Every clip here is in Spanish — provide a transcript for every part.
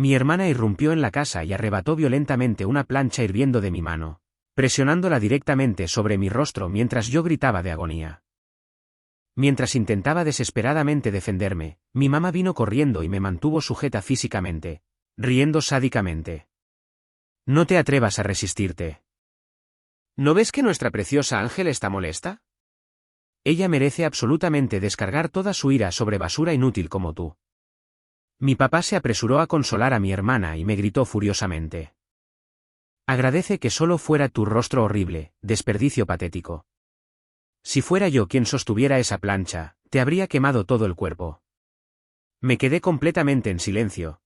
Mi hermana irrumpió en la casa y arrebató violentamente una plancha hirviendo de mi mano, presionándola directamente sobre mi rostro mientras yo gritaba de agonía. Mientras intentaba desesperadamente defenderme, mi mamá vino corriendo y me mantuvo sujeta físicamente, riendo sádicamente. No te atrevas a resistirte. ¿No ves que nuestra preciosa Ángel está molesta? Ella merece absolutamente descargar toda su ira sobre basura inútil como tú. Mi papá se apresuró a consolar a mi hermana y me gritó furiosamente. Agradece que solo fuera tu rostro horrible, desperdicio patético. Si fuera yo quien sostuviera esa plancha, te habría quemado todo el cuerpo. Me quedé completamente en silencio.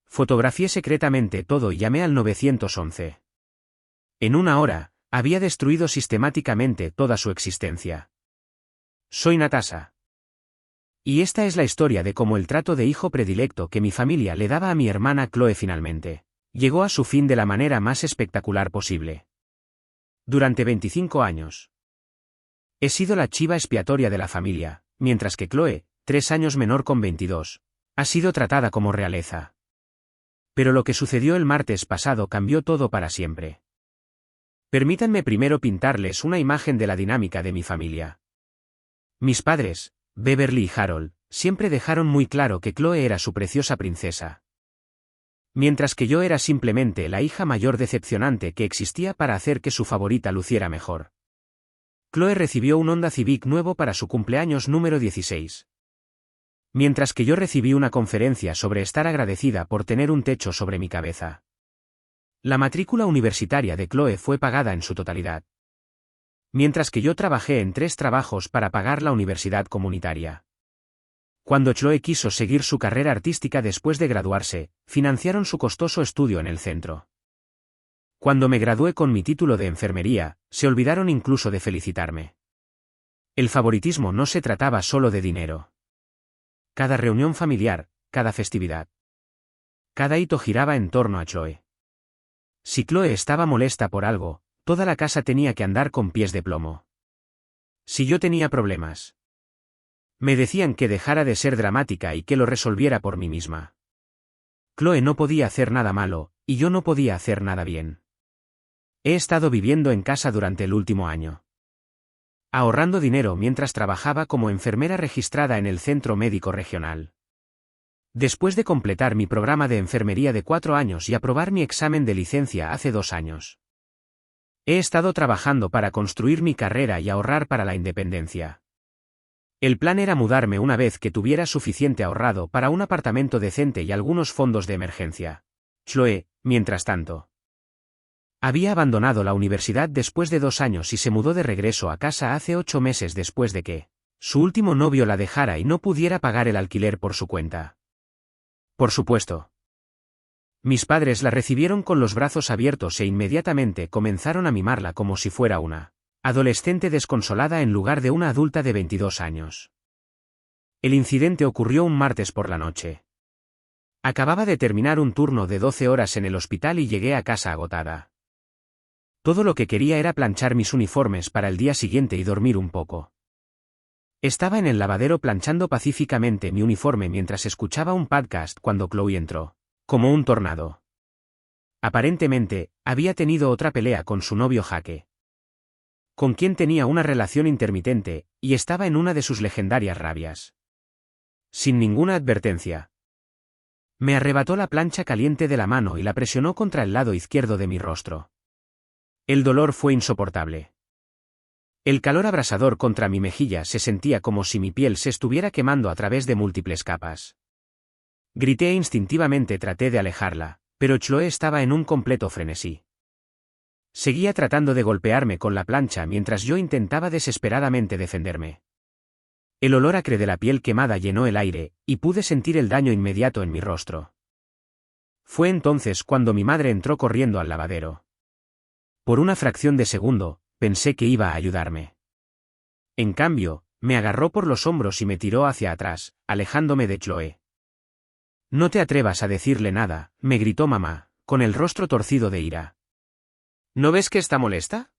Fotografié secretamente todo y llamé al 911. En una hora, había destruido sistemáticamente toda su existencia. Soy Natasha. Y esta es la historia de cómo el trato de hijo predilecto que mi familia le daba a mi hermana Chloe finalmente llegó a su fin de la manera más espectacular posible. Durante 25 años. He sido la chiva expiatoria de la familia, mientras que Chloe, 3 años menor con 22, ha sido tratada como realeza. Pero lo que sucedió el martes pasado cambió todo para siempre. Permítanme primero pintarles una imagen de la dinámica de mi familia. Mis padres, Beverly y Harold, siempre dejaron muy claro que Chloe era su preciosa princesa. Mientras que yo era simplemente la hija mayor decepcionante que existía para hacer que su favorita luciera mejor. Chloe recibió un Honda Civic nuevo para su cumpleaños número 16. Mientras que yo recibí una conferencia sobre estar agradecida por tener un techo sobre mi cabeza. La matrícula universitaria de Chloe fue pagada en su totalidad. Mientras que yo trabajé en 3 trabajos para pagar la universidad comunitaria. Cuando Chloe quiso seguir su carrera artística después de graduarse, financiaron su costoso estudio en el centro. Cuando me gradué con mi título de enfermería, se olvidaron incluso de felicitarme. El favoritismo no se trataba solo de dinero. Cada reunión familiar, cada festividad. Cada hito giraba en torno a Chloe. Si Chloe estaba molesta por algo, toda la casa tenía que andar con pies de plomo. Si yo tenía problemas, me decían que dejara de ser dramática y que lo resolviera por mí misma. Chloe no podía hacer nada malo, y yo no podía hacer nada bien. He estado viviendo en casa durante el último año. Ahorrando dinero mientras trabajaba como enfermera registrada en el centro médico regional. Después de completar mi programa de enfermería de 4 años y aprobar mi examen de licencia hace 2 años. He estado trabajando para construir mi carrera y ahorrar para la independencia. El plan era mudarme una vez que tuviera suficiente ahorrado para un apartamento decente y algunos fondos de emergencia. Chloe, mientras tanto, había abandonado la universidad después de 2 años y se mudó de regreso a casa hace 8 meses después de que su último novio la dejara y no pudiera pagar el alquiler por su cuenta. Por supuesto. Mis padres la recibieron con los brazos abiertos e inmediatamente comenzaron a mimarla como si fuera una adolescente desconsolada en lugar de una adulta de 22 años. El incidente ocurrió un martes por la noche. Acababa de terminar un turno de 12 horas en el hospital y llegué a casa agotada. Todo lo que quería era planchar mis uniformes para el día siguiente y dormir un poco. Estaba en el lavadero planchando pacíficamente mi uniforme mientras escuchaba un podcast cuando Chloe entró, como un tornado. Aparentemente, había tenido otra pelea con su novio Jake, con quien tenía una relación intermitente, y estaba en una de sus legendarias rabias. Sin ninguna advertencia. Me arrebató la plancha caliente de la mano y la presionó contra el lado izquierdo de mi rostro. El dolor fue insoportable. El calor abrasador contra mi mejilla se sentía como si mi piel se estuviera quemando a través de múltiples capas. Grité e instintivamente traté de alejarla, pero Chloe estaba en un completo frenesí. Seguía tratando de golpearme con la plancha mientras yo intentaba desesperadamente defenderme. El olor acre de la piel quemada llenó el aire, y pude sentir el daño inmediato en mi rostro. Fue entonces cuando mi madre entró corriendo al lavadero. Por una fracción de segundo, pensé que iba a ayudarme. En cambio, me agarró por los hombros y me tiró hacia atrás, alejándome de Chloe. No te atrevas a decirle nada, me gritó mamá, con el rostro torcido de ira. ¿No ves que está molesta?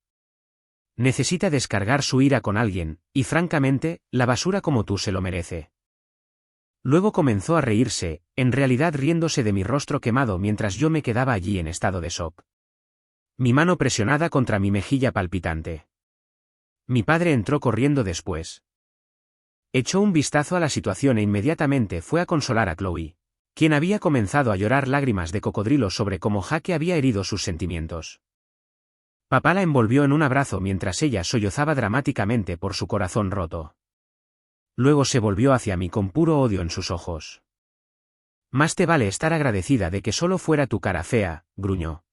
Necesita descargar su ira con alguien, y francamente, la basura como tú se lo merece. Luego comenzó a reírse, en realidad riéndose de mi rostro quemado mientras yo me quedaba allí en estado de shock. Mi mano presionada contra mi mejilla palpitante. Mi padre entró corriendo después. Echó un vistazo a la situación e inmediatamente fue a consolar a Chloe, quien había comenzado a llorar lágrimas de cocodrilo sobre cómo Jake había herido sus sentimientos. Papá la envolvió en un abrazo mientras ella sollozaba dramáticamente por su corazón roto. Luego se volvió hacia mí con puro odio en sus ojos. Más te vale estar agradecida de que solo fuera tu cara fea, gruñó.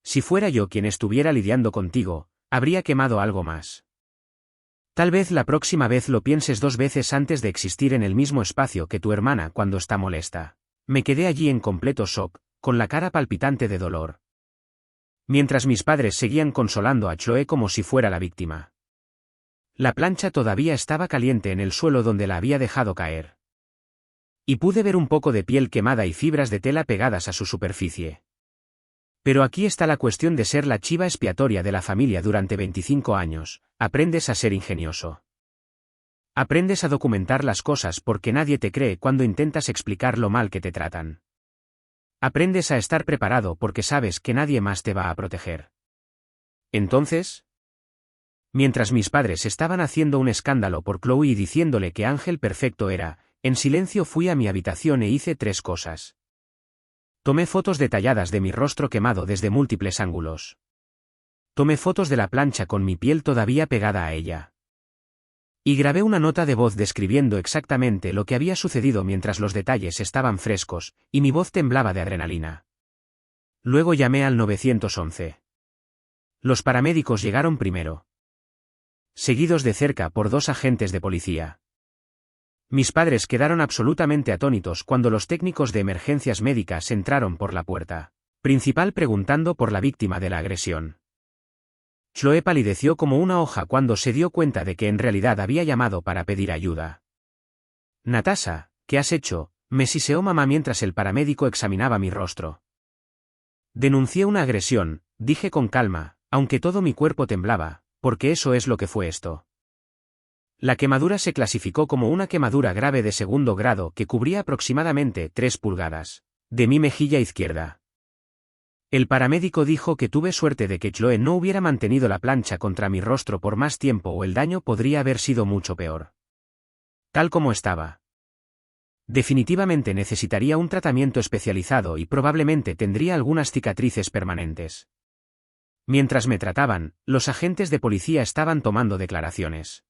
Si fuera yo quien estuviera lidiando contigo, habría quemado algo más. Tal vez la próxima vez lo pienses 2 veces antes de existir en el mismo espacio que tu hermana cuando está molesta. Me quedé allí en completo shock, con la cara palpitante de dolor. Mientras mis padres seguían consolando a Chloe como si fuera la víctima. La plancha todavía estaba caliente en el suelo donde la había dejado caer. Y pude ver un poco de piel quemada y fibras de tela pegadas a su superficie. Pero aquí está la cuestión de ser la chiva expiatoria de la familia durante 25 años, aprendes a ser ingenioso. Aprendes a documentar las cosas porque nadie te cree cuando intentas explicar lo mal que te tratan. Aprendes a estar preparado porque sabes que nadie más te va a proteger. Entonces, mientras mis padres estaban haciendo un escándalo por Chloe y diciéndole que ángel perfecto era, en silencio fui a mi habitación e hice 3 cosas. Tomé fotos detalladas de mi rostro quemado desde múltiples ángulos. Tomé fotos de la plancha con mi piel todavía pegada a ella. Y grabé una nota de voz describiendo exactamente lo que había sucedido mientras los detalles estaban frescos, y mi voz temblaba de adrenalina. Luego llamé al 911. Los paramédicos llegaron primero. Seguidos de cerca por 2 agentes de policía. Mis padres quedaron absolutamente atónitos cuando los técnicos de emergencias médicas entraron por la puerta principal preguntando por la víctima de la agresión. Chloe palideció como una hoja cuando se dio cuenta de que en realidad había llamado para pedir ayuda. Natasha, ¿qué has hecho?, me siseó mamá mientras el paramédico examinaba mi rostro. Denuncié una agresión, dije con calma, aunque todo mi cuerpo temblaba, porque eso es lo que fue esto. La quemadura se clasificó como una quemadura grave de 2º grado que cubría aproximadamente 3 pulgadas de mi mejilla izquierda. El paramédico dijo que tuve suerte de que Chloe no hubiera mantenido la plancha contra mi rostro por más tiempo o el daño podría haber sido mucho peor. Tal como estaba. Definitivamente necesitaría un tratamiento especializado y probablemente tendría algunas cicatrices permanentes. Mientras me trataban, los agentes de policía estaban tomando declaraciones.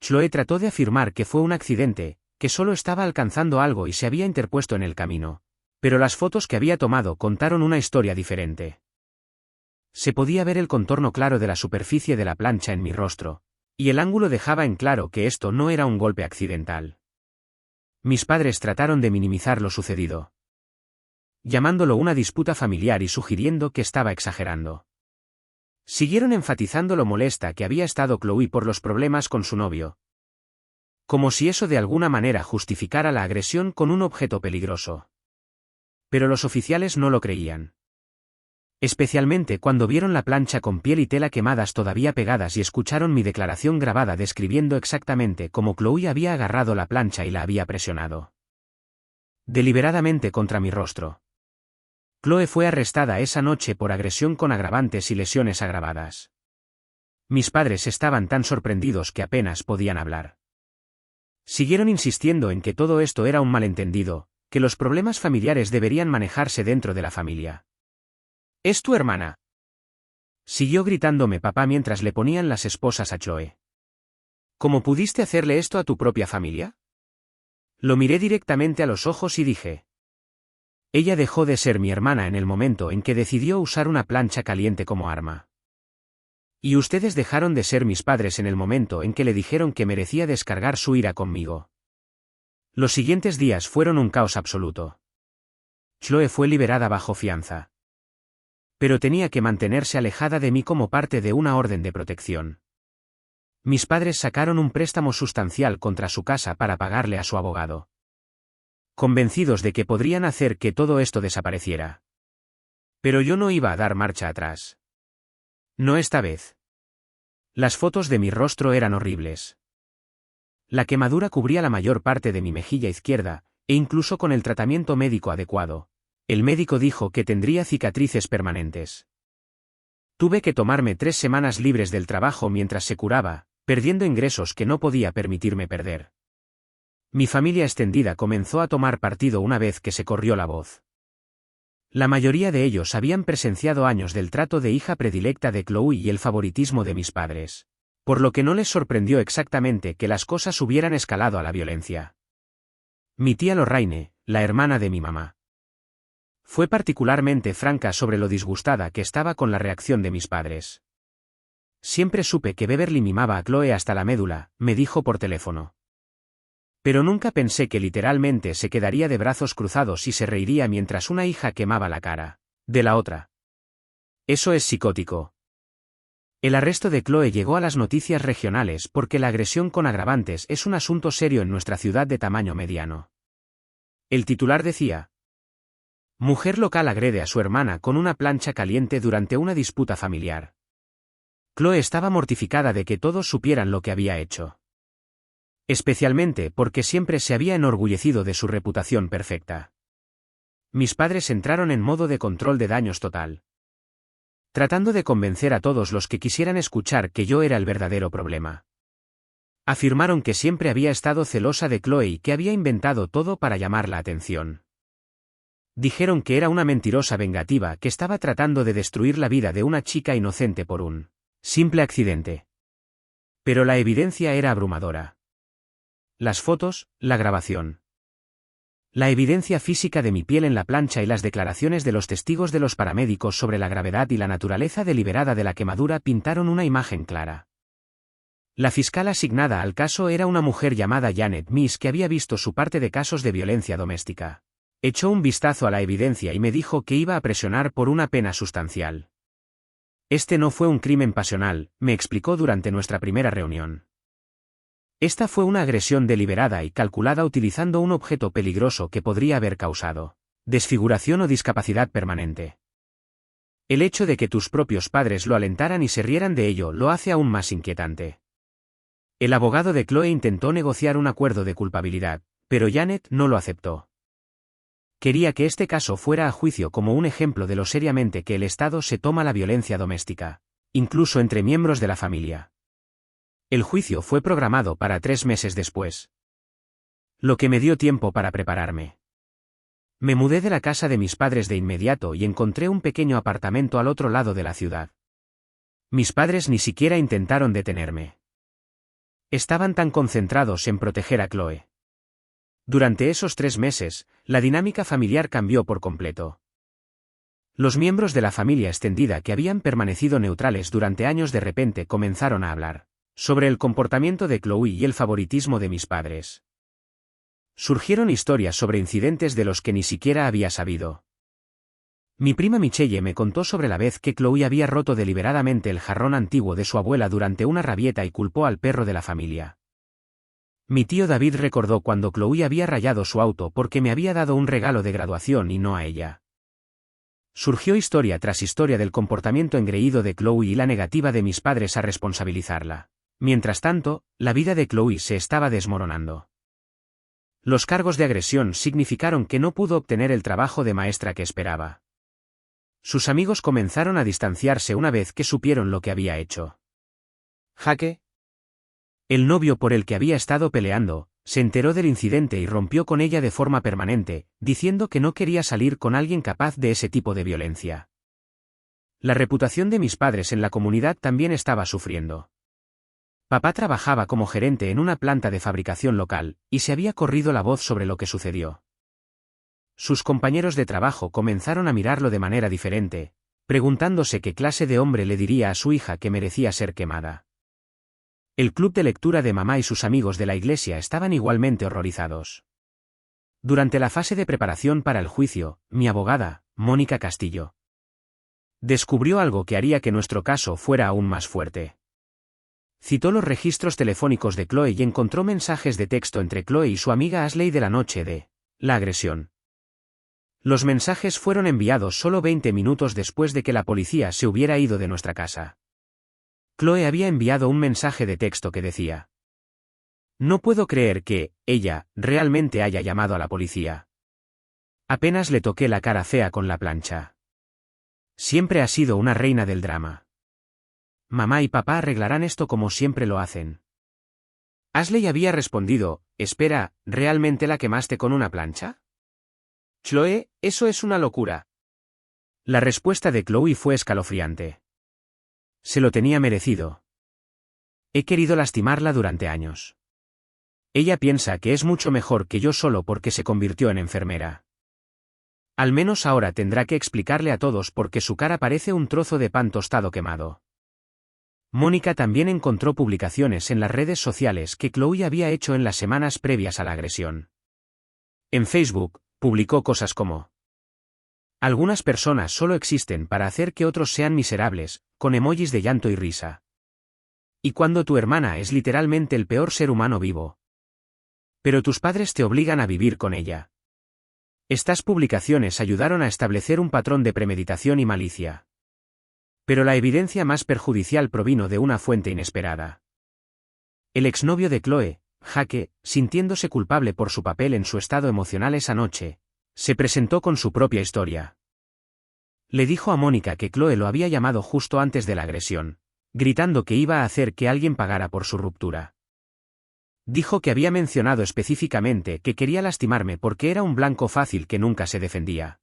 Chloe trató de afirmar que fue un accidente, que solo estaba alcanzando algo y se había interpuesto en el camino. Pero las fotos que había tomado contaron una historia diferente. Se podía ver el contorno claro de la superficie de la plancha en mi rostro, y el ángulo dejaba en claro que esto no era un golpe accidental. Mis padres trataron de minimizar lo sucedido, llamándolo una disputa familiar y sugiriendo que estaba exagerando. Siguieron enfatizando lo molesta que había estado Chloe por los problemas con su novio. Como si eso de alguna manera justificara la agresión con un objeto peligroso. Pero los oficiales no lo creían. Especialmente cuando vieron la plancha con piel y tela quemadas todavía pegadas y escucharon mi declaración grabada describiendo exactamente cómo Chloe había agarrado la plancha y la había presionado deliberadamente contra mi rostro. Chloe fue arrestada esa noche por agresión con agravantes y lesiones agravadas. Mis padres estaban tan sorprendidos que apenas podían hablar. Siguieron insistiendo en que todo esto era un malentendido, que los problemas familiares deberían manejarse dentro de la familia. ¿Es tu hermana?, siguió gritándome papá mientras le ponían las esposas a Chloe. ¿Cómo pudiste hacerle esto a tu propia familia? Lo miré directamente a los ojos y dije. Ella dejó de ser mi hermana en el momento en que decidió usar una plancha caliente como arma. Y ustedes dejaron de ser mis padres en el momento en que le dijeron que merecía descargar su ira conmigo. Los siguientes días fueron un caos absoluto. Chloe fue liberada bajo fianza. Pero tenía que mantenerse alejada de mí como parte de una orden de protección. Mis padres sacaron un préstamo sustancial contra su casa para pagarle a su abogado. Convencidos de que podrían hacer que todo esto desapareciera. Pero yo no iba a dar marcha atrás. No esta vez. Las fotos de mi rostro eran horribles. La quemadura cubría la mayor parte de mi mejilla izquierda, e incluso con el tratamiento médico adecuado, el médico dijo que tendría cicatrices permanentes. Tuve que tomarme 3 semanas libres del trabajo mientras se curaba, perdiendo ingresos que no podía permitirme perder. Mi familia extendida comenzó a tomar partido una vez que se corrió la voz. La mayoría de ellos habían presenciado años del trato de hija predilecta de Chloe y el favoritismo de mis padres, por lo que no les sorprendió exactamente que las cosas hubieran escalado a la violencia. Mi tía Lorraine, la hermana de mi mamá, fue particularmente franca sobre lo disgustada que estaba con la reacción de mis padres. Siempre supe que Beverly mimaba a Chloe hasta la médula, me dijo por teléfono. Pero nunca pensé que literalmente se quedaría de brazos cruzados y se reiría mientras una hija quemaba la cara de la otra. Eso es psicótico. El arresto de Chloe llegó a las noticias regionales porque la agresión con agravantes es un asunto serio en nuestra ciudad de tamaño mediano. El titular decía: mujer local agrede a su hermana con una plancha caliente durante una disputa familiar. Chloe estaba mortificada de que todos supieran lo que había hecho. Especialmente porque siempre se había enorgullecido de su reputación perfecta. Mis padres entraron en modo de control de daños total, tratando de convencer a todos los que quisieran escuchar que yo era el verdadero problema. Afirmaron que siempre había estado celosa de Chloe y que había inventado todo para llamar la atención. Dijeron que era una mentirosa vengativa que estaba tratando de destruir la vida de una chica inocente por un simple accidente. Pero la evidencia era abrumadora. Las fotos, la grabación, la evidencia física de mi piel en la plancha y las declaraciones de los testigos de los paramédicos sobre la gravedad y la naturaleza deliberada de la quemadura pintaron una imagen clara. La fiscal asignada al caso era una mujer llamada Janet Miss que había visto su parte de casos de violencia doméstica. Echó un vistazo a la evidencia y me dijo que iba a presionar por una pena sustancial. Este no fue un crimen pasional, me explicó durante nuestra primera reunión. Esta fue una agresión deliberada y calculada utilizando un objeto peligroso que podría haber causado desfiguración o discapacidad permanente. El hecho de que tus propios padres lo alentaran y se rieran de ello lo hace aún más inquietante. El abogado de Chloe intentó negociar un acuerdo de culpabilidad, pero Janet no lo aceptó. Quería que este caso fuera a juicio como un ejemplo de lo seriamente que el Estado se toma la violencia doméstica, incluso entre miembros de la familia. El juicio fue programado para 3 meses después, lo que me dio tiempo para prepararme. Me mudé de la casa de mis padres de inmediato y encontré un pequeño apartamento al otro lado de la ciudad. Mis padres ni siquiera intentaron detenerme. Estaban tan concentrados en proteger a Chloe. Durante esos 3 meses, la dinámica familiar cambió por completo. Los miembros de la familia extendida que habían permanecido neutrales durante años de repente comenzaron a hablar sobre el comportamiento de Chloe y el favoritismo de mis padres. Surgieron historias sobre incidentes de los que ni siquiera había sabido. Mi prima Michelle me contó sobre la vez que Chloe había roto deliberadamente el jarrón antiguo de su abuela durante una rabieta y culpó al perro de la familia. Mi tío David recordó cuando Chloe había rayado su auto porque me había dado un regalo de graduación y no a ella. Surgió historia tras historia del comportamiento engreído de Chloe y la negativa de mis padres a responsabilizarla. Mientras tanto, la vida de Chloe se estaba desmoronando. Los cargos de agresión significaron que no pudo obtener el trabajo de maestra que esperaba. Sus amigos comenzaron a distanciarse una vez que supieron lo que había hecho. Jake, el novio por el que había estado peleando, se enteró del incidente y rompió con ella de forma permanente, diciendo que no quería salir con alguien capaz de ese tipo de violencia. La reputación de mis padres en la comunidad también estaba sufriendo. Papá trabajaba como gerente en una planta de fabricación local, y se había corrido la voz sobre lo que sucedió. Sus compañeros de trabajo comenzaron a mirarlo de manera diferente, preguntándose qué clase de hombre le diría a su hija que merecía ser quemada. El club de lectura de mamá y sus amigos de la iglesia estaban igualmente horrorizados. Durante la fase de preparación para el juicio, mi abogada, Mónica Castillo, descubrió algo que haría que nuestro caso fuera aún más fuerte. Citó los registros telefónicos de Chloe y encontró mensajes de texto entre Chloe y su amiga Ashley de la noche de la agresión. Los mensajes fueron enviados solo 20 minutos después de que la policía se hubiera ido de nuestra casa. Chloe había enviado un mensaje de texto que decía: No puedo creer que, ella, realmente haya llamado a la policía. Apenas le toqué la cara fea con la plancha. Siempre ha sido una reina del drama. Mamá y papá arreglarán esto como siempre lo hacen. Ashley había respondido, espera, ¿realmente la quemaste con una plancha? Chloe, eso es una locura. La respuesta de Chloe fue escalofriante. Se lo tenía merecido. He querido lastimarla durante años. Ella piensa que es mucho mejor que yo solo porque se convirtió en enfermera. Al menos ahora tendrá que explicarle a todos por qué su cara parece un trozo de pan tostado quemado. Mónica también encontró publicaciones en las redes sociales que Chloe había hecho en las semanas previas a la agresión. En Facebook, publicó cosas como: algunas personas solo existen para hacer que otros sean miserables, con emojis de llanto y risa. Y cuando tu hermana es literalmente el peor ser humano vivo. Pero tus padres te obligan a vivir con ella. Estas publicaciones ayudaron a establecer un patrón de premeditación y malicia. Pero la evidencia más perjudicial provino de una fuente inesperada. El exnovio de Chloe, Jake, sintiéndose culpable por su papel en su estado emocional esa noche, se presentó con su propia historia. Le dijo a Mónica que Chloe lo había llamado justo antes de la agresión, gritando que iba a hacer que alguien pagara por su ruptura. Dijo que había mencionado específicamente que quería lastimarme porque era un blanco fácil que nunca se defendía.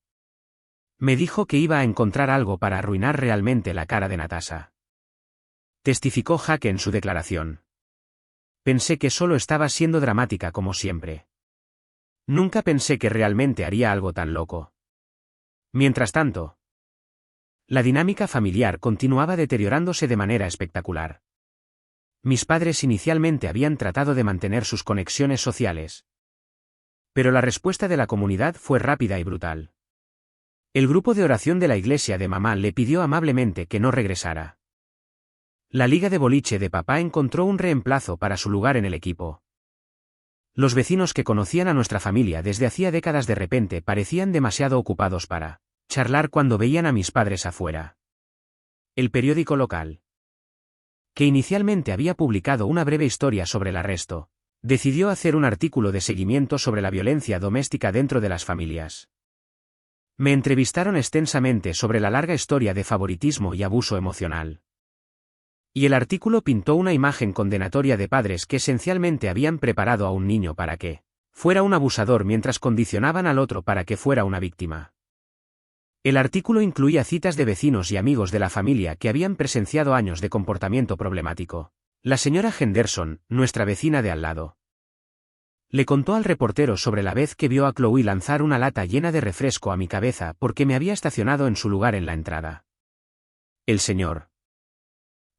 Me dijo que iba a encontrar algo para arruinar realmente la cara de Natasha. Testificó Jake en su declaración. Pensé que solo estaba siendo dramática como siempre. Nunca pensé que realmente haría algo tan loco. Mientras tanto, la dinámica familiar continuaba deteriorándose de manera espectacular. Mis padres inicialmente habían tratado de mantener sus conexiones sociales. Pero la respuesta de la comunidad fue rápida y brutal. El grupo de oración de la iglesia de mamá le pidió amablemente que no regresara. La liga de boliche de papá encontró un reemplazo para su lugar en el equipo. Los vecinos que conocían a nuestra familia desde hacía décadas de repente parecían demasiado ocupados para charlar cuando veían a mis padres afuera. El periódico local, que inicialmente había publicado una breve historia sobre el arresto, decidió hacer un artículo de seguimiento sobre la violencia doméstica dentro de las familias. Me entrevistaron extensamente sobre la larga historia de favoritismo y abuso emocional. Y el artículo pintó una imagen condenatoria de padres que esencialmente habían preparado a un niño para que fuera un abusador mientras condicionaban al otro para que fuera una víctima. El artículo incluía citas de vecinos y amigos de la familia que habían presenciado años de comportamiento problemático. La señora Henderson, nuestra vecina de al lado, le contó al reportero sobre la vez que vio a Chloe lanzar una lata llena de refresco a mi cabeza porque me había estacionado en su lugar en la entrada. El señor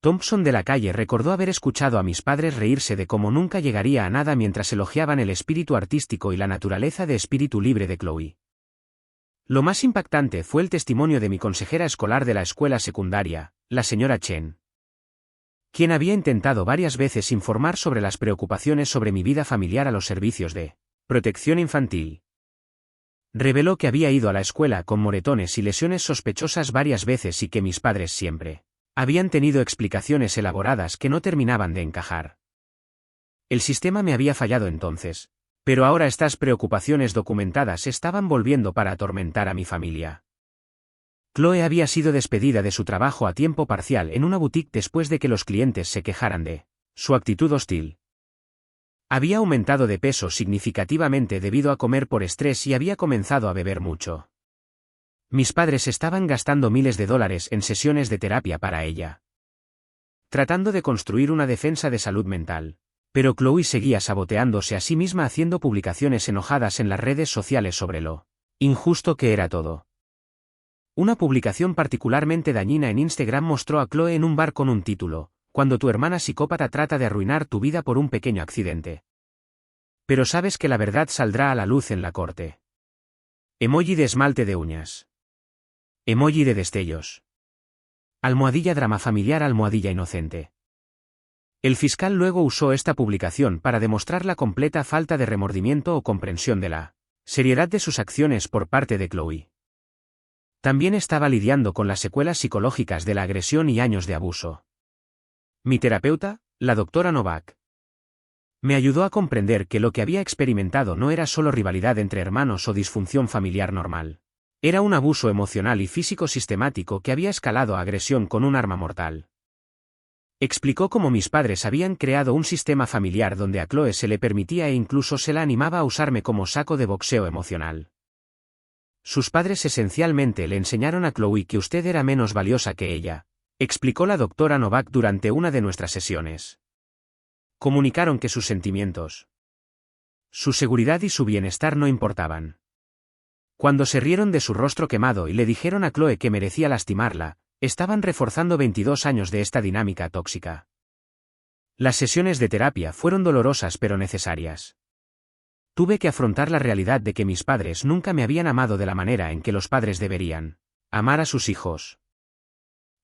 Thompson de la calle recordó haber escuchado a mis padres reírse de cómo nunca llegaría a nada mientras elogiaban el espíritu artístico y la naturaleza de espíritu libre de Chloe. Lo más impactante fue el testimonio de mi consejera escolar de la escuela secundaria, la señora Chen, quien había intentado varias veces informar sobre las preocupaciones sobre mi vida familiar a los servicios de protección infantil. Reveló que había ido a la escuela con moretones y lesiones sospechosas varias veces y que mis padres siempre habían tenido explicaciones elaboradas que no terminaban de encajar. El sistema me había fallado entonces, pero ahora estas preocupaciones documentadas estaban volviendo para atormentar a mi familia. Chloe había sido despedida de su trabajo a tiempo parcial en una boutique después de que los clientes se quejaran de su actitud hostil. Había aumentado de peso significativamente debido a comer por estrés y había comenzado a beber mucho. Mis padres estaban gastando miles de dólares en sesiones de terapia para ella, tratando de construir una defensa de salud mental. Pero Chloe seguía saboteándose a sí misma haciendo publicaciones enojadas en las redes sociales sobre lo injusto que era todo. Una publicación particularmente dañina en Instagram mostró a Chloe en un bar con un título: cuando tu hermana psicópata trata de arruinar tu vida por un pequeño accidente. Pero sabes que la verdad saldrá a la luz en la corte. Emoji de esmalte de uñas. Emoji de destellos. Almohadilla drama familiar, almohadilla inocente. El fiscal luego usó esta publicación para demostrar la completa falta de remordimiento o comprensión de la seriedad de sus acciones por parte de Chloe. También estaba lidiando con las secuelas psicológicas de la agresión y años de abuso. Mi terapeuta, la doctora Novak, Me ayudó a comprender que lo que había experimentado no era solo rivalidad entre hermanos o disfunción familiar normal. Era un abuso emocional y físico sistemático que había escalado a agresión con un arma mortal. Explicó cómo mis padres habían creado un sistema familiar donde a Chloe se le permitía e incluso se la animaba a usarme como saco de boxeo emocional. Sus padres esencialmente le enseñaron a Chloe que usted era menos valiosa que ella, explicó la doctora Novak durante una de nuestras sesiones. Comunicaron que sus sentimientos, su seguridad y su bienestar no importaban. Cuando se rieron de su rostro quemado y le dijeron a Chloe que merecía lastimarla, estaban reforzando 22 años de esta dinámica tóxica. Las sesiones de terapia fueron dolorosas pero necesarias. Tuve que afrontar la realidad de que mis padres nunca me habían amado de la manera en que los padres deberían amar a sus hijos.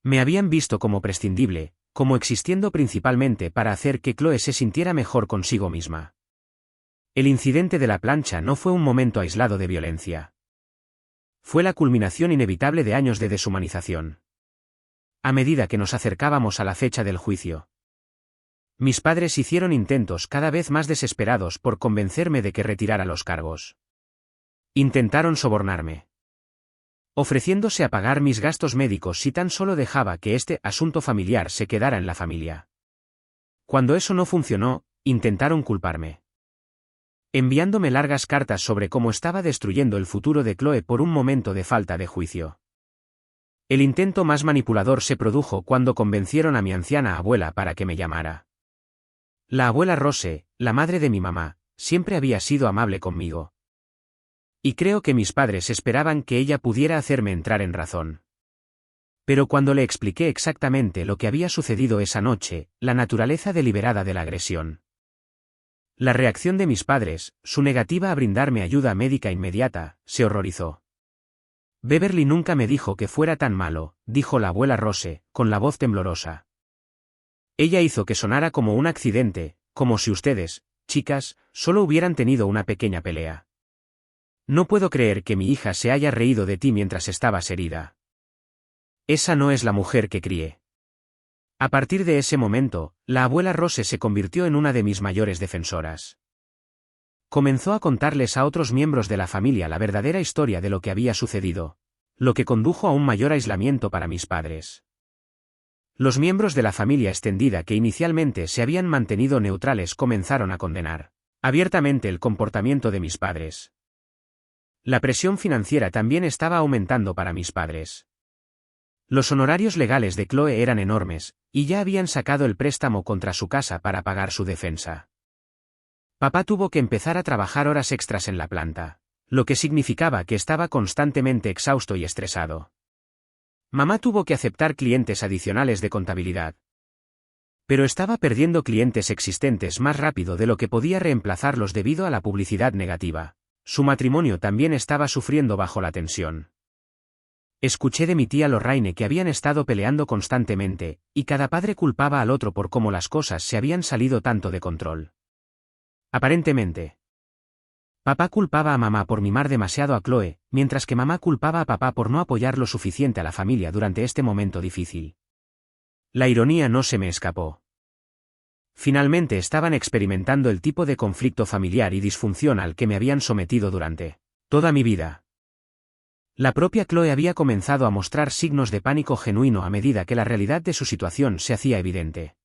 Me habían visto como prescindible, como existiendo principalmente para hacer que Chloe se sintiera mejor consigo misma. El incidente de la plancha no fue un momento aislado de violencia. Fue la culminación inevitable de años de deshumanización. A medida que nos acercábamos a la fecha del juicio, mis padres hicieron intentos cada vez más desesperados por convencerme de que retirara los cargos. Intentaron sobornarme, ofreciéndose a pagar mis gastos médicos si tan solo dejaba que este asunto familiar se quedara en la familia. Cuando eso no funcionó, intentaron culparme, enviándome largas cartas sobre cómo estaba destruyendo el futuro de Chloe por un momento de falta de juicio. El intento más manipulador se produjo cuando convencieron a mi anciana abuela para que me llamara. La abuela Rose, la madre de mi mamá, siempre había sido amable conmigo. Y creo que mis padres esperaban que ella pudiera hacerme entrar en razón. Pero cuando le expliqué exactamente lo que había sucedido esa noche, la naturaleza deliberada de la agresión, la reacción de mis padres, su negativa a brindarme ayuda médica inmediata, se horrorizó. Beverly nunca me dijo que fuera tan malo, dijo la abuela Rose, con la voz temblorosa. Ella hizo que sonara como un accidente, como si ustedes, chicas, solo hubieran tenido una pequeña pelea. No puedo creer que mi hija se haya reído de ti mientras estabas herida. Esa no es la mujer que crié. A partir de ese momento, la abuela Rose se convirtió en una de mis mayores defensoras. Comenzó a contarles a otros miembros de la familia la verdadera historia de lo que había sucedido, lo que condujo a un mayor aislamiento para mis padres. Los miembros de la familia extendida que inicialmente se habían mantenido neutrales comenzaron a condenar abiertamente el comportamiento de mis padres. La presión financiera también estaba aumentando para mis padres. Los honorarios legales de Chloe eran enormes, y ya habían sacado el préstamo contra su casa para pagar su defensa. Papá tuvo que empezar a trabajar horas extras en la planta, lo que significaba que estaba constantemente exhausto y estresado. Mamá tuvo que aceptar clientes adicionales de contabilidad. Pero estaba perdiendo clientes existentes más rápido de lo que podía reemplazarlos debido a la publicidad negativa. Su matrimonio también estaba sufriendo bajo la tensión. Escuché de mi tía Lorraine que habían estado peleando constantemente, y cada padre culpaba al otro por cómo las cosas se habían salido tanto de control. Aparentemente, papá culpaba a mamá por mimar demasiado a Chloe, mientras que mamá culpaba a papá por no apoyar lo suficiente a la familia durante este momento difícil. La ironía no se me escapó. Finalmente estaban experimentando el tipo de conflicto familiar y disfunción al que me habían sometido durante toda mi vida. La propia Chloe había comenzado a mostrar signos de pánico genuino a medida que la realidad de su situación se hacía evidente.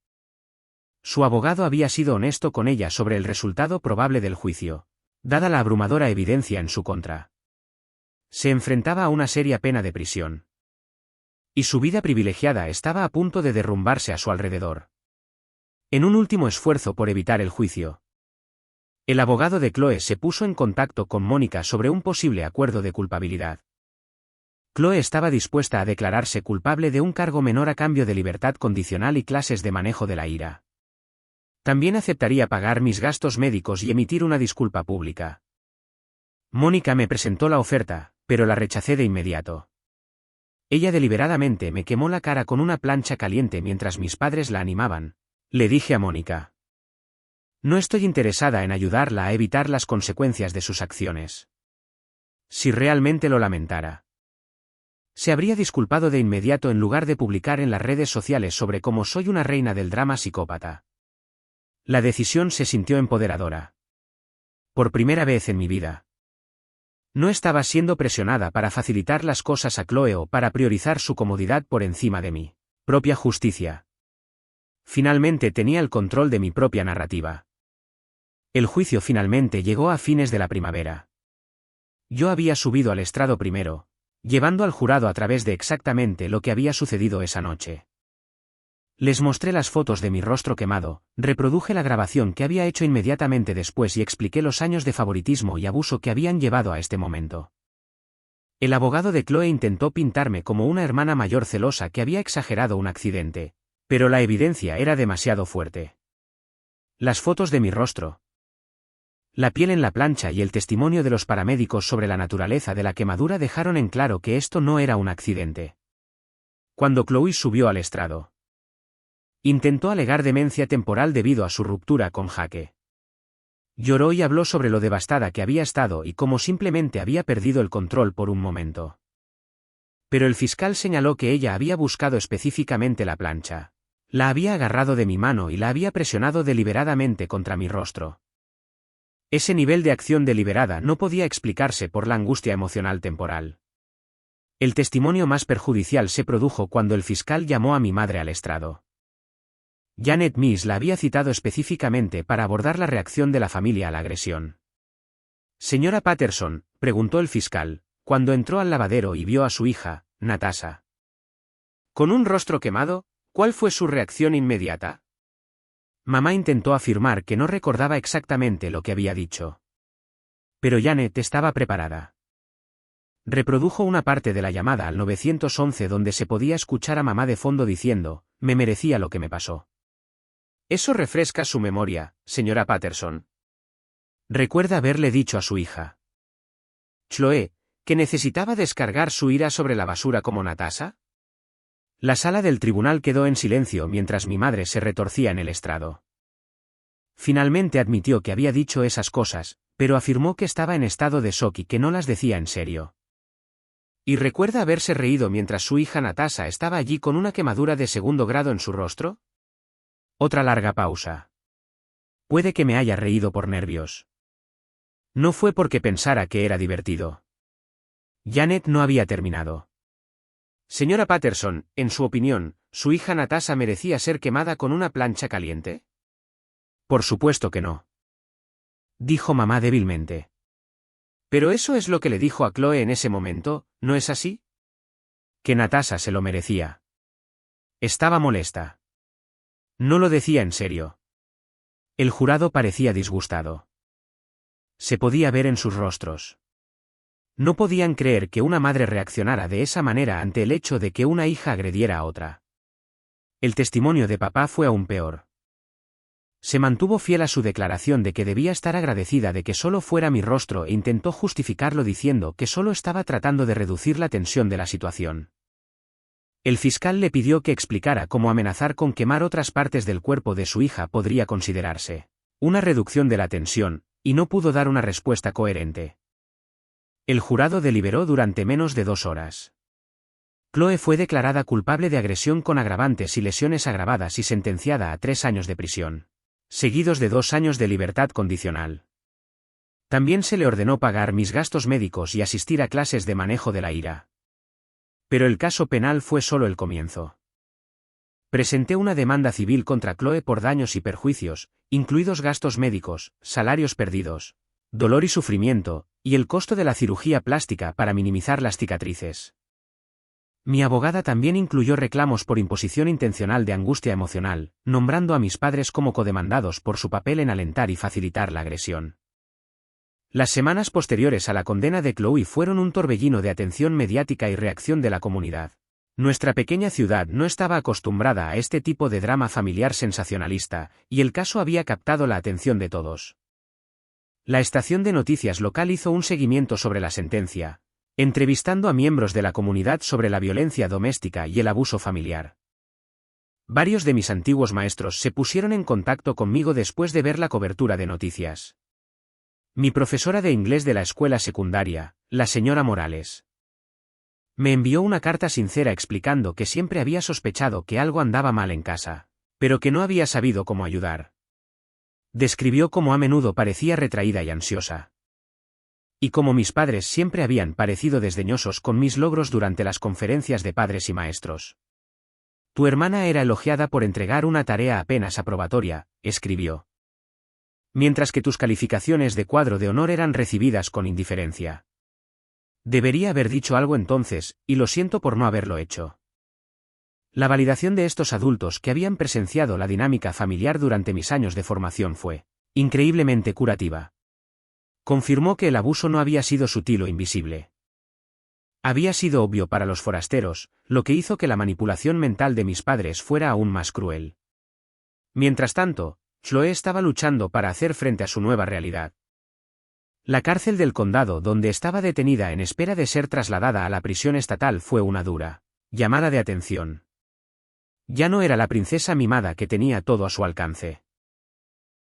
Su abogado había sido honesto con ella sobre el resultado probable del juicio, dada la abrumadora evidencia en su contra. Se enfrentaba a una seria pena de prisión. Y su vida privilegiada estaba a punto de derrumbarse a su alrededor. En un último esfuerzo por evitar el juicio, el abogado de Chloe se puso en contacto con Mónica sobre un posible acuerdo de culpabilidad. Chloe estaba dispuesta a declararse culpable de un cargo menor a cambio de libertad condicional y clases de manejo de la ira. También aceptaría pagar mis gastos médicos y emitir una disculpa pública. Mónica me presentó la oferta, pero la rechacé de inmediato. Ella deliberadamente me quemó la cara con una plancha caliente mientras mis padres la animaban. Le dije a Mónica: no estoy interesada en ayudarla a evitar las consecuencias de sus acciones. Si realmente lo lamentara, se habría disculpado de inmediato en lugar de publicar en las redes sociales sobre cómo soy una reina del drama psicópata. La decisión se sintió empoderadora. Por primera vez en mi vida. No estaba siendo presionada para facilitar las cosas a Chloe o para priorizar su comodidad por encima de mi propia justicia. Finalmente tenía el control de mi propia narrativa. El juicio finalmente llegó a fines de la primavera. Yo había subido al estrado primero, llevando al jurado a través de exactamente lo que había sucedido esa noche. Les mostré las fotos de mi rostro quemado, reproduje la grabación que había hecho inmediatamente después y expliqué los años de favoritismo y abuso que habían llevado a este momento. El abogado de Chloe intentó pintarme como una hermana mayor celosa que había exagerado un accidente, pero la evidencia era demasiado fuerte. Las fotos de mi rostro, la piel en la plancha y el testimonio de los paramédicos sobre la naturaleza de la quemadura dejaron en claro que esto no era un accidente. Cuando Chloe subió al estrado, intentó alegar demencia temporal debido a su ruptura con Jake. Lloró y habló sobre lo devastada que había estado y cómo simplemente había perdido el control por un momento. Pero el fiscal señaló que ella había buscado específicamente la plancha. La había agarrado de mi mano y la había presionado deliberadamente contra mi rostro. Ese nivel de acción deliberada no podía explicarse por la angustia emocional temporal. El testimonio más perjudicial se produjo cuando el fiscal llamó a mi madre al estrado. Janet Miss la había citado específicamente para abordar la reacción de la familia a la agresión. Señora Patterson, preguntó el fiscal, cuando entró al lavadero y vio a su hija, Natasha. Con un rostro quemado, ¿cuál fue su reacción inmediata? Mamá intentó afirmar que no recordaba exactamente lo que había dicho. Pero Janet estaba preparada. Reprodujo una parte de la llamada al 911 donde se podía escuchar a mamá de fondo diciendo, me merecía lo que me pasó. Eso refresca su memoria, señora Patterson. Recuerda haberle dicho a su hija Chloe, que necesitaba descargar su ira sobre la basura como Natasha. La sala del tribunal quedó en silencio mientras mi madre se retorcía en el estrado. Finalmente admitió que había dicho esas cosas, pero afirmó que estaba en estado de shock y que no las decía en serio. ¿Y recuerda haberse reído mientras su hija Natasha estaba allí con una quemadura de 2º grado en su rostro? Otra larga pausa. Puede que me haya reído por nervios. No fue porque pensara que era divertido. Janet no había terminado. Señora Patterson, en su opinión, ¿su hija Natasha merecía ser quemada con una plancha caliente? Por supuesto que no. Dijo mamá débilmente. Pero eso es lo que le dijo a Chloe en ese momento, ¿no es así? Que Natasha se lo merecía. Estaba molesta. No lo decía en serio. El jurado parecía disgustado. Se podía ver en sus rostros. No podían creer que una madre reaccionara de esa manera ante el hecho de que una hija agrediera a otra. El testimonio de papá fue aún peor. Se mantuvo fiel a su declaración de que debía estar agradecida de que solo fuera mi rostro e intentó justificarlo diciendo que solo estaba tratando de reducir la tensión de la situación. El fiscal le pidió que explicara cómo amenazar con quemar otras partes del cuerpo de su hija podría considerarse una reducción de la tensión, y no pudo dar una respuesta coherente. El jurado deliberó durante menos de 2 horas. Chloe fue declarada culpable de agresión con agravantes y lesiones agravadas y sentenciada a 3 años de prisión, seguidos de 2 años de libertad condicional. También se le ordenó pagar mis gastos médicos y asistir a clases de manejo de la ira. Pero el caso penal fue solo el comienzo. Presenté una demanda civil contra Chloe por daños y perjuicios, incluidos gastos médicos, salarios perdidos, dolor y sufrimiento, y el costo de la cirugía plástica para minimizar las cicatrices. Mi abogada también incluyó reclamos por imposición intencional de angustia emocional, nombrando a mis padres como codemandados por su papel en alentar y facilitar la agresión. Las semanas posteriores a la condena de Chloe fueron un torbellino de atención mediática y reacción de la comunidad. Nuestra pequeña ciudad no estaba acostumbrada a este tipo de drama familiar sensacionalista, y el caso había captado la atención de todos. La estación de noticias local hizo un seguimiento sobre la sentencia, entrevistando a miembros de la comunidad sobre la violencia doméstica y el abuso familiar. Varios de mis antiguos maestros se pusieron en contacto conmigo después de ver la cobertura de noticias. Mi profesora de inglés de la escuela secundaria, la señora Morales, me envió una carta sincera explicando que siempre había sospechado que algo andaba mal en casa, pero que no había sabido cómo ayudar. Describió cómo a menudo parecía retraída y ansiosa. Y cómo mis padres siempre habían parecido desdeñosos con mis logros durante las conferencias de padres y maestros. Tu hermana era elogiada por entregar una tarea apenas aprobatoria, escribió. Mientras que tus calificaciones de cuadro de honor eran recibidas con indiferencia. Debería haber dicho algo entonces, y lo siento por no haberlo hecho. La validación de estos adultos que habían presenciado la dinámica familiar durante mis años de formación fue increíblemente curativa. Confirmó que el abuso no había sido sutil o invisible. Había sido obvio para los forasteros, lo que hizo que la manipulación mental de mis padres fuera aún más cruel. Mientras tanto, Chloe estaba luchando para hacer frente a su nueva realidad. La cárcel del condado donde estaba detenida en espera de ser trasladada a la prisión estatal fue una dura llamada de atención. Ya no era la princesa mimada que tenía todo a su alcance.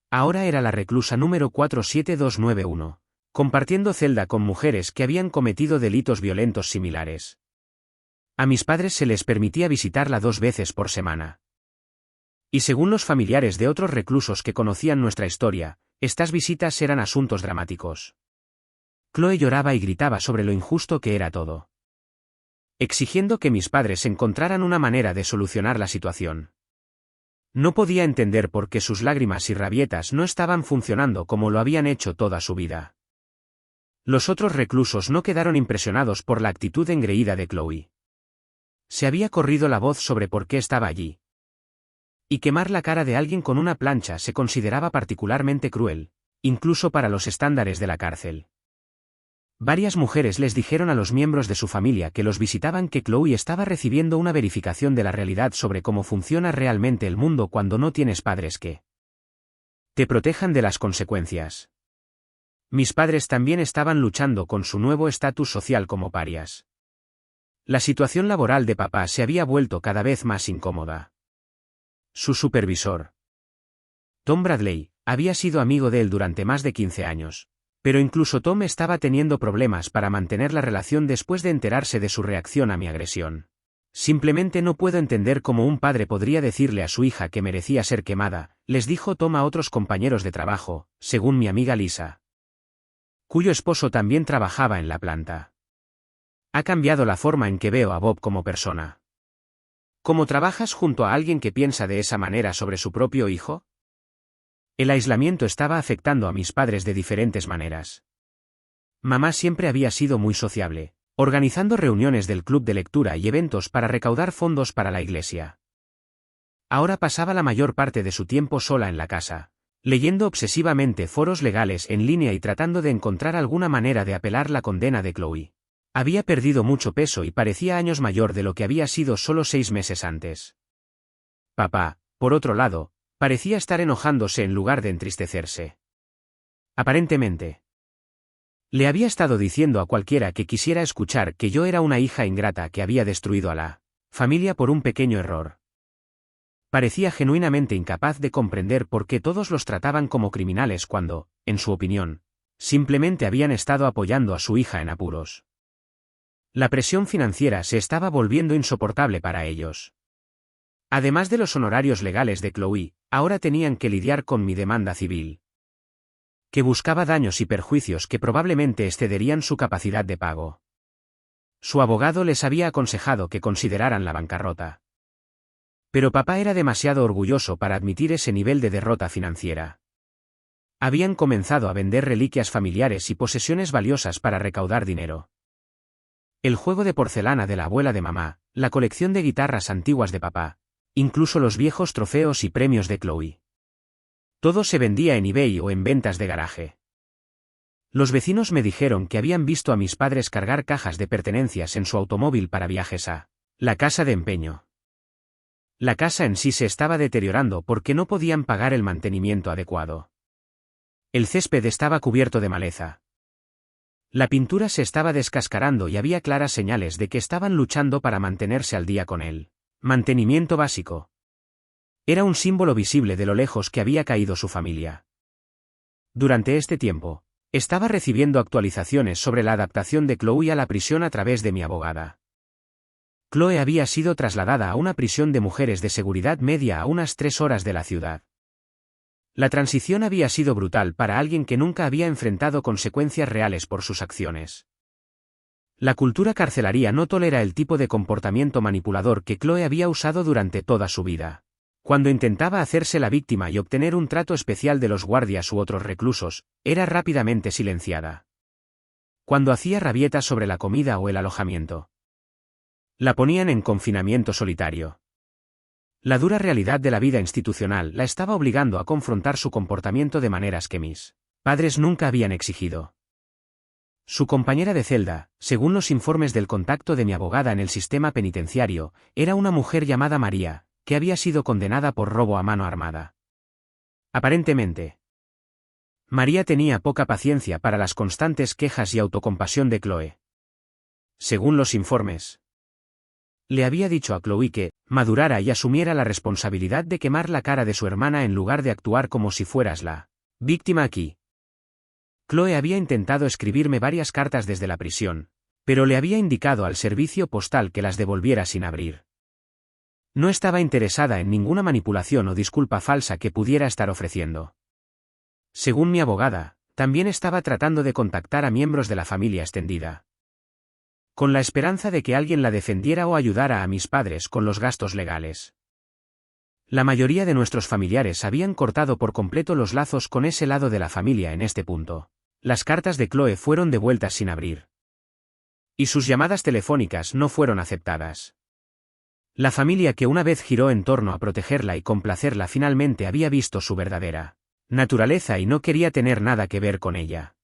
Ahora era la reclusa número 47291, compartiendo celda con mujeres que habían cometido delitos violentos similares. A mis padres se les permitía visitarla 2 veces por semana. Y según los familiares de otros reclusos que conocían nuestra historia, estas visitas eran asuntos dramáticos. Chloe lloraba y gritaba sobre lo injusto que era todo, exigiendo que mis padres encontraran una manera de solucionar la situación. No podía entender por qué sus lágrimas y rabietas no estaban funcionando como lo habían hecho toda su vida. Los otros reclusos no quedaron impresionados por la actitud engreída de Chloe. Se había corrido la voz sobre por qué estaba allí. Y quemar la cara de alguien con una plancha se consideraba particularmente cruel, incluso para los estándares de la cárcel. Varias mujeres les dijeron a los miembros de su familia que los visitaban que Chloe estaba recibiendo una verificación de la realidad sobre cómo funciona realmente el mundo cuando no tienes padres que te protejan de las consecuencias. Mis padres también estaban luchando con su nuevo estatus social como parias. La situación laboral de papá se había vuelto cada vez más incómoda. Su supervisor, Tom Bradley, había sido amigo de él durante más de 15 años. Pero incluso Tom estaba teniendo problemas para mantener la relación después de enterarse de su reacción a mi agresión. Simplemente no puedo entender cómo un padre podría decirle a su hija que merecía ser quemada, les dijo Tom a otros compañeros de trabajo, según mi amiga Lisa, cuyo esposo también trabajaba en la planta. Ha cambiado la forma en que veo a Bob como persona. ¿Cómo trabajas junto a alguien que piensa de esa manera sobre su propio hijo? El aislamiento estaba afectando a mis padres de diferentes maneras. Mamá siempre había sido muy sociable, organizando reuniones del club de lectura y eventos para recaudar fondos para la iglesia. Ahora pasaba la mayor parte de su tiempo sola en la casa, leyendo obsesivamente foros legales en línea y tratando de encontrar alguna manera de apelar la condena de Chloe. Había perdido mucho peso y parecía años mayor de lo que había sido solo 6 meses antes. Papá, por otro lado, parecía estar enojándose en lugar de entristecerse. Aparentemente. Le había estado diciendo a cualquiera que quisiera escuchar que yo era una hija ingrata que había destruido a la familia por un pequeño error. Parecía genuinamente incapaz de comprender por qué todos los trataban como criminales cuando, en su opinión, simplemente habían estado apoyando a su hija en apuros. La presión financiera se estaba volviendo insoportable para ellos. Además de los honorarios legales de Chloe, ahora tenían que lidiar con mi demanda civil, que buscaba daños y perjuicios que probablemente excederían su capacidad de pago. Su abogado les había aconsejado que consideraran la bancarrota. Pero papá era demasiado orgulloso para admitir ese nivel de derrota financiera. Habían comenzado a vender reliquias familiares y posesiones valiosas para recaudar dinero. El juego de porcelana de la abuela de mamá, la colección de guitarras antiguas de papá, incluso los viejos trofeos y premios de Chloe. Todo se vendía en eBay o en ventas de garaje. Los vecinos me dijeron que habían visto a mis padres cargar cajas de pertenencias en su automóvil para viajes a la casa de empeño. La casa en sí se estaba deteriorando porque no podían pagar el mantenimiento adecuado. El césped estaba cubierto de maleza. La pintura se estaba descascarando y había claras señales de que estaban luchando para mantenerse al día con él. Mantenimiento básico. Era un símbolo visible de lo lejos que había caído su familia. Durante este tiempo, estaba recibiendo actualizaciones sobre la adaptación de Chloe a la prisión a través de mi abogada. Chloe había sido trasladada a una prisión de mujeres de seguridad media a unas 3 horas de la ciudad. La transición había sido brutal para alguien que nunca había enfrentado consecuencias reales por sus acciones. La cultura carcelaria no tolera el tipo de comportamiento manipulador que Chloe había usado durante toda su vida. Cuando intentaba hacerse la víctima y obtener un trato especial de los guardias u otros reclusos, era rápidamente silenciada. Cuando hacía rabietas sobre la comida o el alojamiento, la ponían en confinamiento solitario. La dura realidad de la vida institucional la estaba obligando a confrontar su comportamiento de maneras que mis padres nunca habían exigido. Su compañera de celda, según los informes del contacto de mi abogada en el sistema penitenciario, era una mujer llamada María, que había sido condenada por robo a mano armada. Aparentemente, María tenía poca paciencia para las constantes quejas y autocompasión de Chloe. Según los informes, le había dicho a Chloe que madurara y asumiera la responsabilidad de quemar la cara de su hermana en lugar de actuar como si fueras la víctima aquí. Chloe había intentado escribirme varias cartas desde la prisión, pero le había indicado al servicio postal que las devolviera sin abrir. No estaba interesada en ninguna manipulación o disculpa falsa que pudiera estar ofreciendo. Según mi abogada, también estaba tratando de contactar a miembros de la familia extendida, con la esperanza de que alguien la defendiera o ayudara a mis padres con los gastos legales. La mayoría de nuestros familiares habían cortado por completo los lazos con ese lado de la familia en este punto. Las cartas de Chloe fueron devueltas sin abrir. Y sus llamadas telefónicas no fueron aceptadas. La familia que una vez giró en torno a protegerla y complacerla finalmente había visto su verdadera naturaleza y no quería tener nada que ver con ella.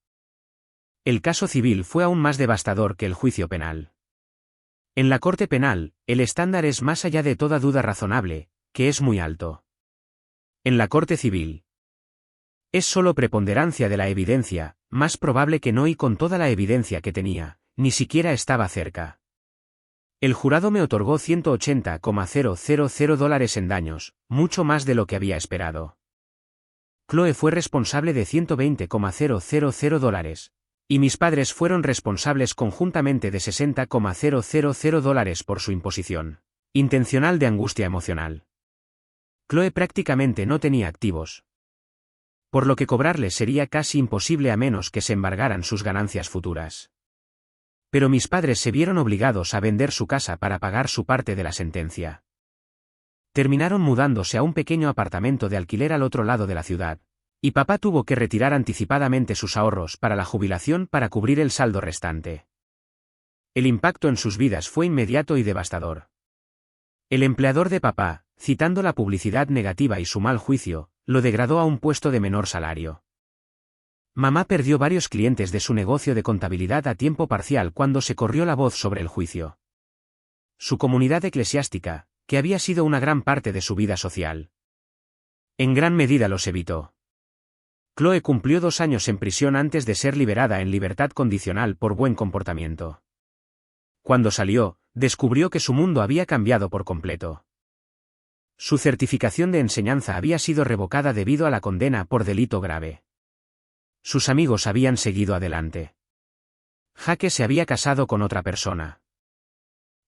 El caso civil fue aún más devastador que el juicio penal. En la corte penal, el estándar es más allá de toda duda razonable, que es muy alto. En la corte civil, es solo preponderancia de la evidencia, más probable que no, y con toda la evidencia que tenía, ni siquiera estaba cerca. El jurado me otorgó $180,000 en daños, mucho más de lo que había esperado. Chloe fue responsable de $120,000, y mis padres fueron responsables conjuntamente de $60,000 por su imposición intencional de angustia emocional. Chloe prácticamente no tenía activos, por lo que cobrarle sería casi imposible a menos que se embargaran sus ganancias futuras. Pero mis padres se vieron obligados a vender su casa para pagar su parte de la sentencia. Terminaron mudándose a un pequeño apartamento de alquiler al otro lado de la ciudad, y papá tuvo que retirar anticipadamente sus ahorros para la jubilación para cubrir el saldo restante. El impacto en sus vidas fue inmediato y devastador. El empleador de papá, citando la publicidad negativa y su mal juicio, lo degradó a un puesto de menor salario. Mamá perdió varios clientes de su negocio de contabilidad a tiempo parcial cuando se corrió la voz sobre el juicio. Su comunidad eclesiástica, que había sido una gran parte de su vida social, en gran medida los evitó. Chloe cumplió 2 años en prisión antes de ser liberada en libertad condicional por buen comportamiento. Cuando salió, descubrió que su mundo había cambiado por completo. Su certificación de enseñanza había sido revocada debido a la condena por delito grave. Sus amigos habían seguido adelante. Jaque se había casado con otra persona.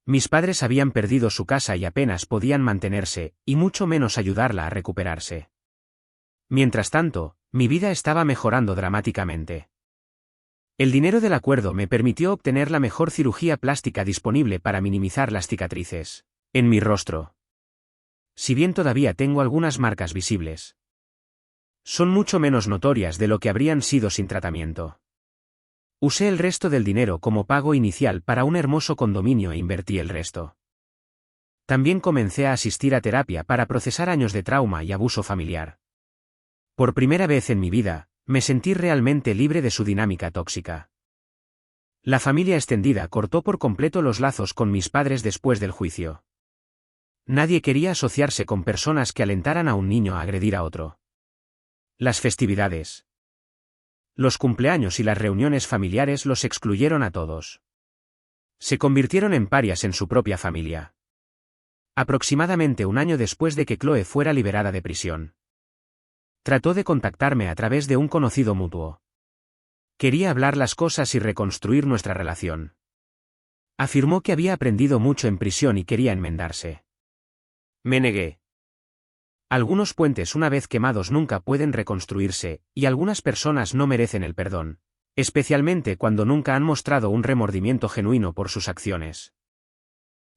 Mis padres habían perdido su casa y apenas podían mantenerse, y mucho menos ayudarla a recuperarse. Mientras tanto, mi vida estaba mejorando dramáticamente. El dinero del acuerdo me permitió obtener la mejor cirugía plástica disponible para minimizar las cicatrices en mi rostro. Si bien todavía tengo algunas marcas visibles, son mucho menos notorias de lo que habrían sido sin tratamiento. Usé el resto del dinero como pago inicial para un hermoso condominio e invertí el resto. También comencé a asistir a terapia para procesar años de trauma y abuso familiar. Por primera vez en mi vida, me sentí realmente libre de su dinámica tóxica. La familia extendida cortó por completo los lazos con mis padres después del juicio. Nadie quería asociarse con personas que alentaran a un niño a agredir a otro. Las festividades, los cumpleaños y las reuniones familiares los excluyeron a todos. Se convirtieron en parias en su propia familia. Aproximadamente 1 año después de que Chloe fuera liberada de prisión, trató de contactarme a través de un conocido mutuo. Quería hablar las cosas y reconstruir nuestra relación. Afirmó que había aprendido mucho en prisión y quería enmendarse. Me negué. Algunos puentes una vez quemados nunca pueden reconstruirse, y algunas personas no merecen el perdón, especialmente cuando nunca han mostrado un remordimiento genuino por sus acciones.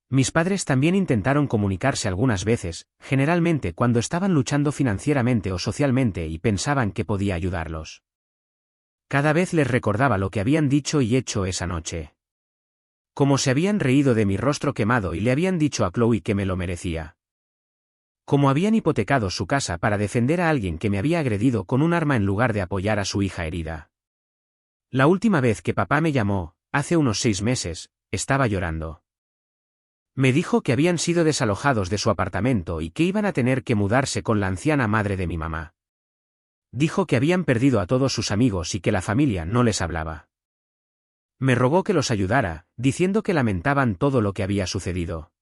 Mis padres también intentaron comunicarse algunas veces, generalmente cuando estaban luchando financieramente o socialmente y pensaban que podía ayudarlos. Cada vez les recordaba lo que habían dicho y hecho esa noche. Cómo se habían reído de mi rostro quemado y le habían dicho a Chloe que me lo merecía. Cómo habían hipotecado su casa para defender a alguien que me había agredido con un arma en lugar de apoyar a su hija herida. La última vez que papá me llamó, hace unos 6 meses, estaba llorando. Me dijo que habían sido desalojados de su apartamento y que iban a tener que mudarse con la anciana madre de mi mamá. Dijo que habían perdido a todos sus amigos y que la familia no les hablaba. Me rogó que los ayudara, diciendo que lamentaban todo lo que había sucedido.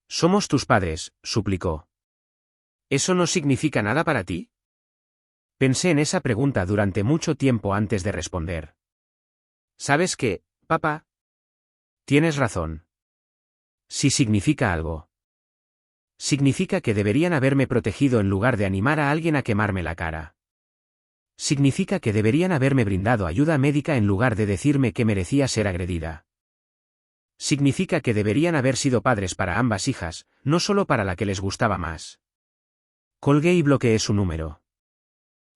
«Somos tus padres», suplicó. «¿Eso no significa nada para ti?» Pensé en esa pregunta durante mucho tiempo antes de responder. «¿Sabes qué, papá? Tienes razón. Sí significa algo. Significa que deberían haberme protegido en lugar de animar a alguien a quemarme la cara. Significa que deberían haberme brindado ayuda médica en lugar de decirme que merecía ser agredida. Significa que deberían haber sido padres para ambas hijas, no solo para la que les gustaba más». Colgué y bloqueé su número.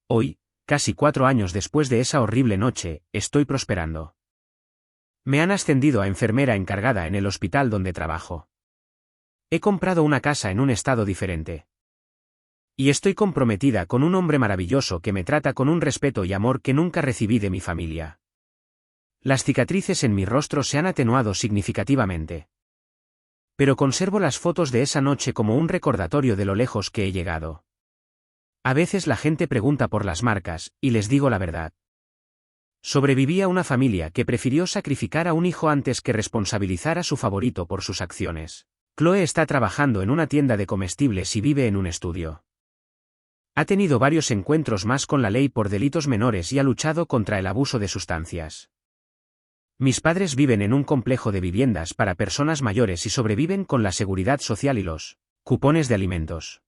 Hoy, casi 4 años después de esa horrible noche, estoy prosperando. Me han ascendido a enfermera encargada en el hospital donde trabajo. He comprado una casa en un estado diferente. Y estoy comprometida con un hombre maravilloso que me trata con un respeto y amor que nunca recibí de mi familia. Las cicatrices en mi rostro se han atenuado significativamente. Pero conservo las fotos de esa noche como un recordatorio de lo lejos que he llegado. A veces la gente pregunta por las marcas, y les digo la verdad. Sobreviví a una familia que prefirió sacrificar a un hijo antes que responsabilizar a su favorito por sus acciones. Chloe está trabajando en una tienda de comestibles y vive en un estudio. Ha tenido varios encuentros más con la ley por delitos menores y ha luchado contra el abuso de sustancias. Mis padres viven en un complejo de viviendas para personas mayores y sobreviven con la seguridad social y los cupones de alimentos.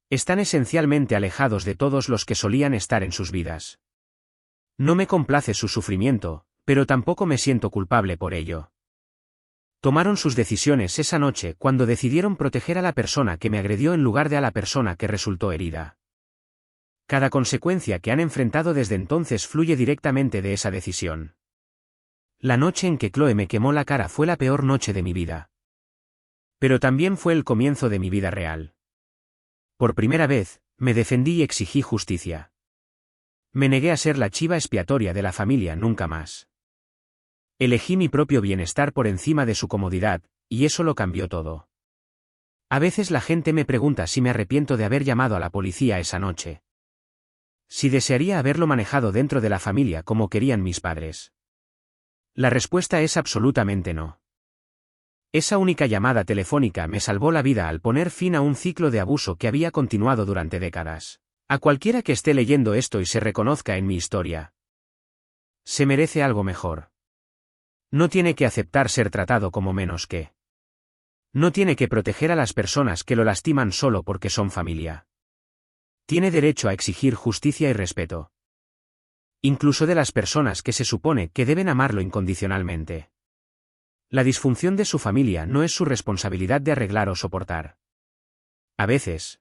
Están esencialmente alejados de todos los que solían estar en sus vidas. No me complace su sufrimiento, pero tampoco me siento culpable por ello. Tomaron sus decisiones esa noche cuando decidieron proteger a la persona que me agredió en lugar de a la persona que resultó herida. Cada consecuencia que han enfrentado desde entonces fluye directamente de esa decisión. La noche en que Chloe me quemó la cara fue la peor noche de mi vida. Pero también fue el comienzo de mi vida real. Por primera vez, me defendí y exigí justicia. Me negué a ser la chiva expiatoria de la familia nunca más. Elegí mi propio bienestar por encima de su comodidad, y eso lo cambió todo. A veces la gente me pregunta si me arrepiento de haber llamado a la policía esa noche. Si desearía haberlo manejado dentro de la familia como querían mis padres. La respuesta es absolutamente no. Esa única llamada telefónica me salvó la vida al poner fin a un ciclo de abuso que había continuado durante décadas. A cualquiera que esté leyendo esto y se reconozca en mi historia. Se merece algo mejor. No tiene que aceptar ser tratado como menos que. No tiene que proteger a las personas que lo lastiman solo porque son familia. Tiene derecho a exigir justicia y respeto. Incluso de las personas que se supone que deben amarlo incondicionalmente. La disfunción de su familia no es su responsabilidad de arreglar o soportar. A veces,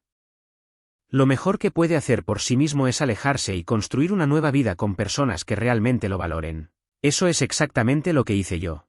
lo mejor que puede hacer por sí mismo es alejarse y construir una nueva vida con personas que realmente lo valoren. Eso es exactamente lo que hice yo.